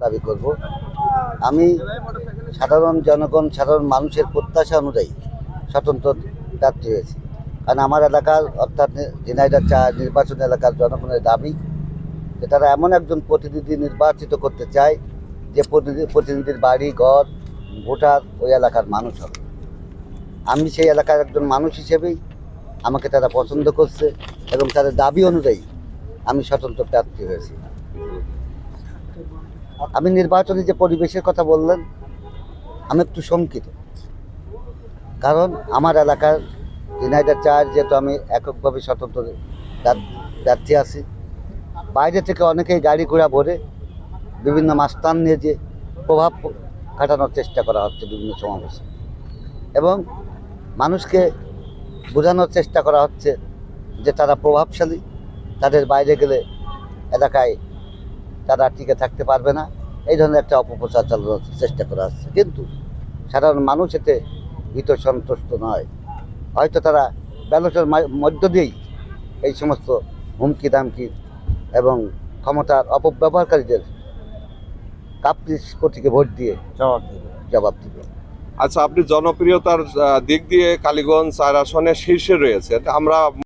দাবি করব। আমি সাধারণ জনগণ, সাধারণ মানুষের প্রত্যাশা অনুযায়ী স্বতন্ত্র প্রার্থী হয়েছি। কারণ আমার এলাকার অর্থাৎ ঝিনাইদহ নির্বাচন এলাকার জনগণের দাবি যে তারা এমন একজন প্রতিনিধি নির্বাচিত করতে চায় যে প্রতিনিধির বাড়ি ঘর ভোটার ওই এলাকার মানুষ হবে। আমি সেই এলাকার একজন মানুষ হিসেবেই আমাকে তারা পছন্দ করছে এবং তাদের দাবি অনুযায়ী আমি স্বতন্ত্র প্রার্থী হয়েছি। আমি নির্বাচনে যে পরিবেশের কথা বললেন, আমি একটু শঙ্কিত। কারণ আমার এলাকার ঝিনাইদহ যেহেতু আমি এককভাবে স্বতন্ত্র প্রার্থী আছি, বাইরে থেকে অনেকেই গাড়ি ঘোড়া ভরে বিভিন্ন মাস্তান নিয়ে যে প্রভাব খাটানোর চেষ্টা করা হচ্ছে বিভিন্ন সমাবেশে, এবং মানুষকে বোঝানোর চেষ্টা করা হচ্ছে যে তারা প্রভাবশালী, তাদের বাইরে গেলে এলাকায় তারা টিকে থাকতে পারবে না। এই ধরনের একটা অপপ্রচার চালানোর চেষ্টা করা হচ্ছে, কিন্তু সাধারণ মানুষ এতে ভীত সন্তুষ্ট নয়। হয়তো তারা ব্যালটের মধ্য দিয়েই এই সমস্ত হুমকি দামকি এবং ক্ষমতার অপব্যবহারকারীদের কাপ্রিস প্রতীকে ভোট দিয়ে জবাব দিবে। আচ্ছা, আপনি জনপ্রিয়তার দিক দিয়ে কালীগঞ্জ 4 আসনে শীর্ষে রয়েছে। আমরা